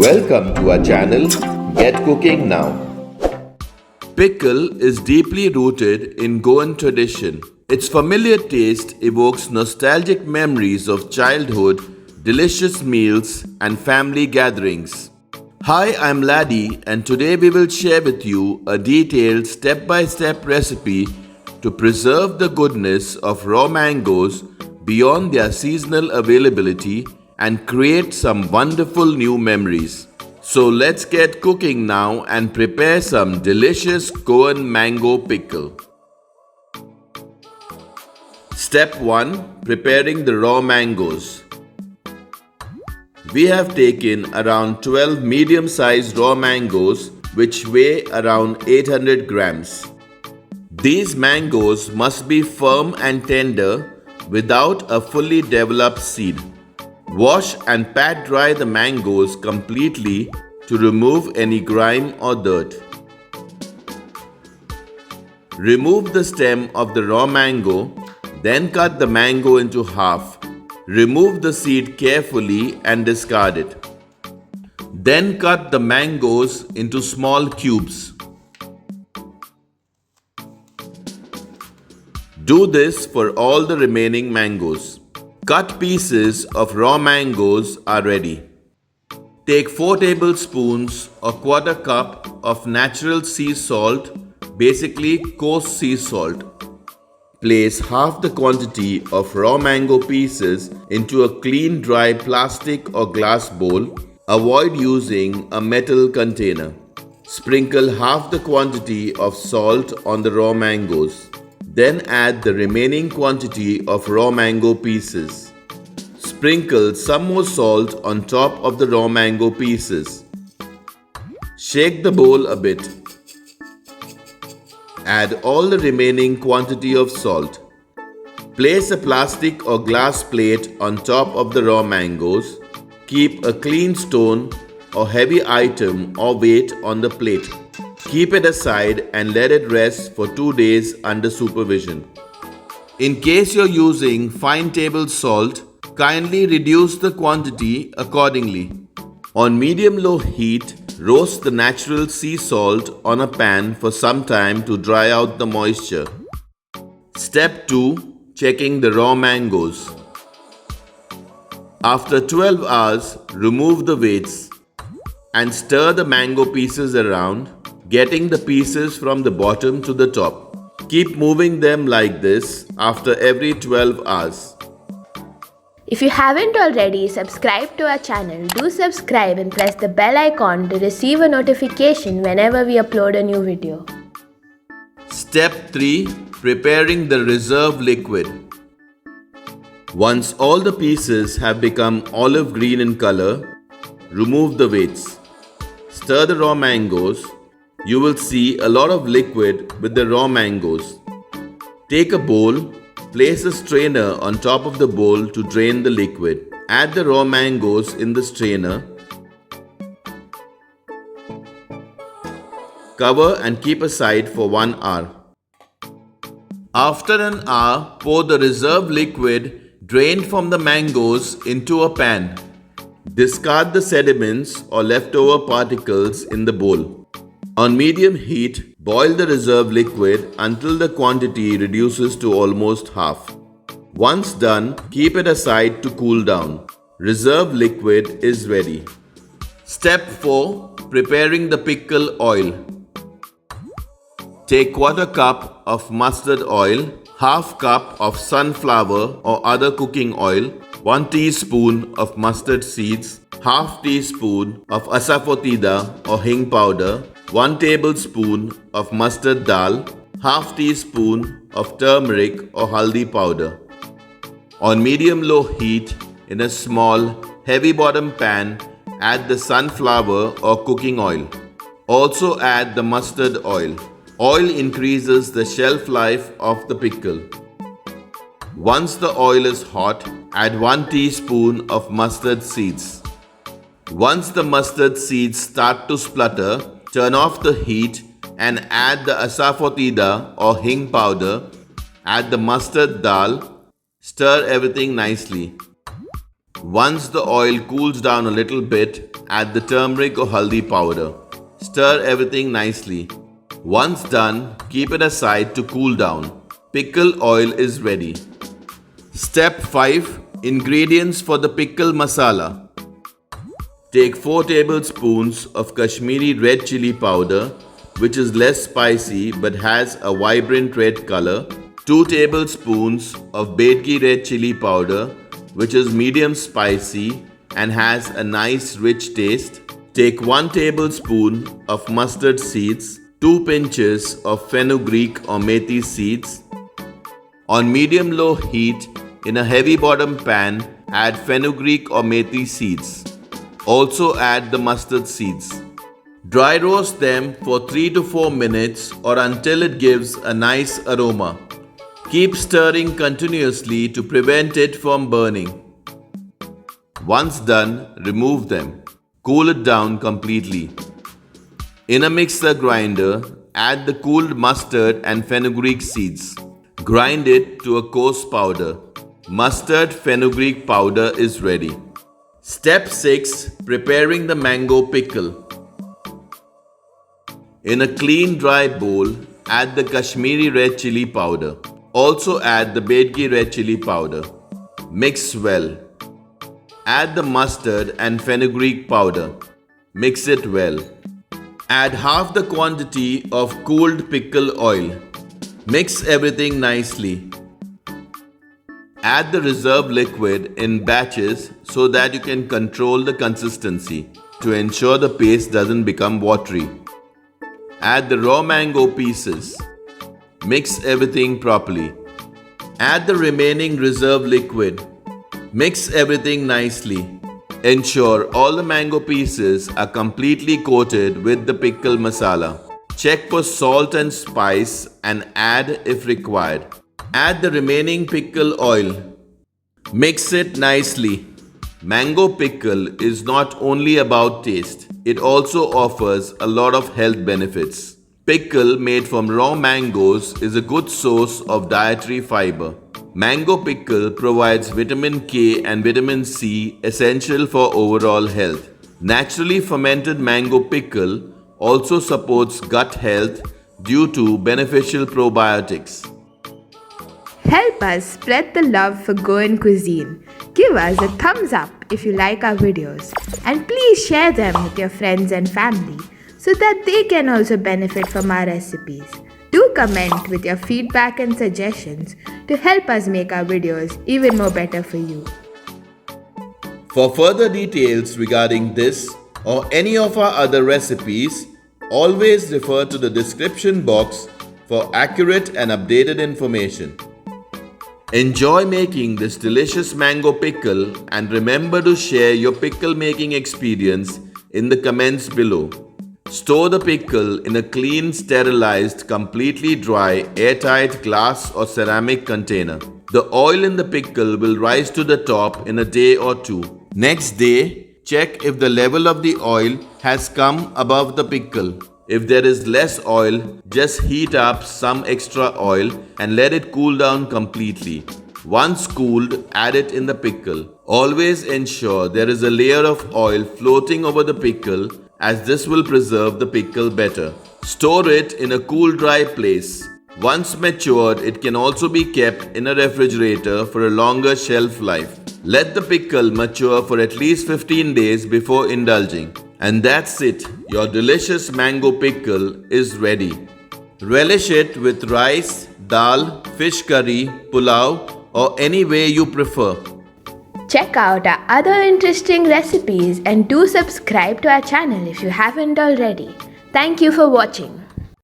Welcome to our channel, Get Cooking Now. Pickle is deeply rooted in Goan tradition. Its familiar taste evokes nostalgic memories of childhood, delicious meals, and family gatherings. Hi, I'm Laddie, and today we will share with you a detailed step-by-step recipe to preserve the goodness of raw mangoes beyond their seasonal availability and create some wonderful new memories. So let's get cooking now and prepare some delicious Goan mango pickle. Step 1. Preparing the raw mangoes. We have taken around 12 medium-sized raw mangoes which weigh around 800 grams. These mangoes must be firm and tender without a fully developed seed. Wash and pat dry the mangoes completely to remove any grime or dirt. Remove the stem of the raw mango, then cut the mango into half. Remove the seed carefully and discard it. Then cut the mangoes into small cubes. Do this for all the remaining mangoes. Cut pieces of raw mangoes are ready. Take 4 tablespoons or quarter cup of natural sea salt, basically coarse sea salt. Place half the quantity of raw mango pieces into a clean dry plastic or glass bowl. Avoid using a metal container. Sprinkle half the quantity of salt on the raw mangoes. Then add the remaining quantity of raw mango pieces. Sprinkle some more salt on top of the raw mango pieces. Shake the bowl a bit. Add all the remaining quantity of salt. Place a plastic or glass plate on top of the raw mangoes. Keep a clean stone or heavy item or weight on the plate. Keep it aside and let it rest for 2 days under supervision. In case you're using fine table salt, kindly reduce the quantity accordingly. On medium-low heat, roast the natural sea salt on a pan for some time to dry out the moisture. Step 2. Checking the raw mangoes. After 12 hours, remove the weights and stir the mango pieces around, getting the pieces from the bottom to the top. Keep moving them like this after every 12 hours. If you haven't already subscribed to our channel, do subscribe and press the bell icon to receive a notification whenever we upload a new video. Step 3. Preparing the reserve liquid. Once all the pieces have become olive green in color, remove the weights. Stir the raw mangoes. You will see a lot of liquid with the raw mangoes. Take a bowl, place a strainer on top of the bowl to drain the liquid. Add the raw mangoes in the strainer. Cover and keep aside for 1 hour. After an hour, pour the reserve liquid drained from the mangoes into a pan. Discard the sediments or leftover particles in the bowl. On medium heat, boil the reserve liquid until the quantity reduces to almost half. Once done, keep it aside to cool down. Reserve liquid is ready. Step 4. Preparing the pickle oil. Take quarter cup of mustard oil, half cup of sunflower or other cooking oil, 1 teaspoon of mustard seeds, half teaspoon of asafoetida or hing powder, 1 tablespoon of mustard dal, half teaspoon of turmeric or haldi powder. On medium-low heat, in a small, heavy-bottom pan, add the sunflower or cooking oil. Also add the mustard oil. Oil increases the shelf life of the pickle. Once the oil is hot, add 1 teaspoon of mustard seeds. Once the mustard seeds start to splutter, turn off the heat and add the asafoetida or hing powder. Add the mustard dal. Stir everything nicely. Once the oil cools down a little bit, add the turmeric or haldi powder. Stir everything nicely. Once done, keep it aside to cool down. Pickle oil is ready. Step 5. Ingredients for the pickle masala. Take 4 tablespoons of Kashmiri red chili powder, which is less spicy but has a vibrant red color. 2 tablespoons of Bedgi red chili powder, which is medium spicy and has a nice rich taste. Take 1 tablespoon of mustard seeds, 2 pinches of fenugreek or methi seeds. On medium-low heat, in a heavy bottom pan, add fenugreek or methi seeds. Also add the mustard seeds. Dry roast them for 3 to 4 minutes or until it gives a nice aroma. Keep stirring continuously to prevent it from burning. Once done, remove them. Cool it down completely. In a mixer grinder, add the cooled mustard and fenugreek seeds. Grind it to a coarse powder. Mustard fenugreek powder is ready. Step 6. Preparing the mango pickle. In a clean dry bowl, add the Kashmiri red chili powder. Also add the Bedgi red chili powder. Mix well. Add the mustard and fenugreek powder. Mix it well. Add half the quantity of cooled pickle oil. Mix everything nicely. Add the reserved liquid in batches so that you can control the consistency to ensure the paste doesn't become watery. Add the raw mango pieces. Mix everything properly. Add the remaining reserved liquid. Mix everything nicely. Ensure all the mango pieces are completely coated with the pickle masala. Check for salt and spice and add if required. Add the remaining pickle oil. Mix it nicely. Mango pickle is not only about taste, it also offers a lot of health benefits. Pickle made from raw mangoes is a good source of dietary fiber. Mango pickle provides vitamin K and vitamin C essential for overall health. Naturally fermented mango pickle also supports gut health due to beneficial probiotics. Help us spread the love for Goan cuisine. Give us a thumbs up if you like our videos, and please share them with your friends and family so that they can also benefit from our recipes. Do comment with your feedback and suggestions to help us make our videos even more better for you. For further details regarding this or any of our other recipes, always refer to the description box for accurate and updated information. Enjoy making this delicious mango pickle and remember to share your pickle making experience in the comments below. Store the pickle in a clean, sterilized, completely dry, airtight glass or ceramic container. The oil in the pickle will rise to the top in a day or two. Next day, check if the level of the oil has come above the pickle. If there is less oil, just heat up some extra oil and let it cool down completely. Once cooled, add it in the pickle. Always ensure there is a layer of oil floating over the pickle, as this will preserve the pickle better. Store it in a cool, dry place. Once matured, it can also be kept in a refrigerator for a longer shelf life. Let the pickle mature for at least 15 days before indulging. And that's it. Your delicious mango pickle is ready. Relish it with rice, dal, fish curry, pulao, or any way you prefer. Check out our other interesting recipes and do subscribe to our channel if you haven't already. Thank you for watching.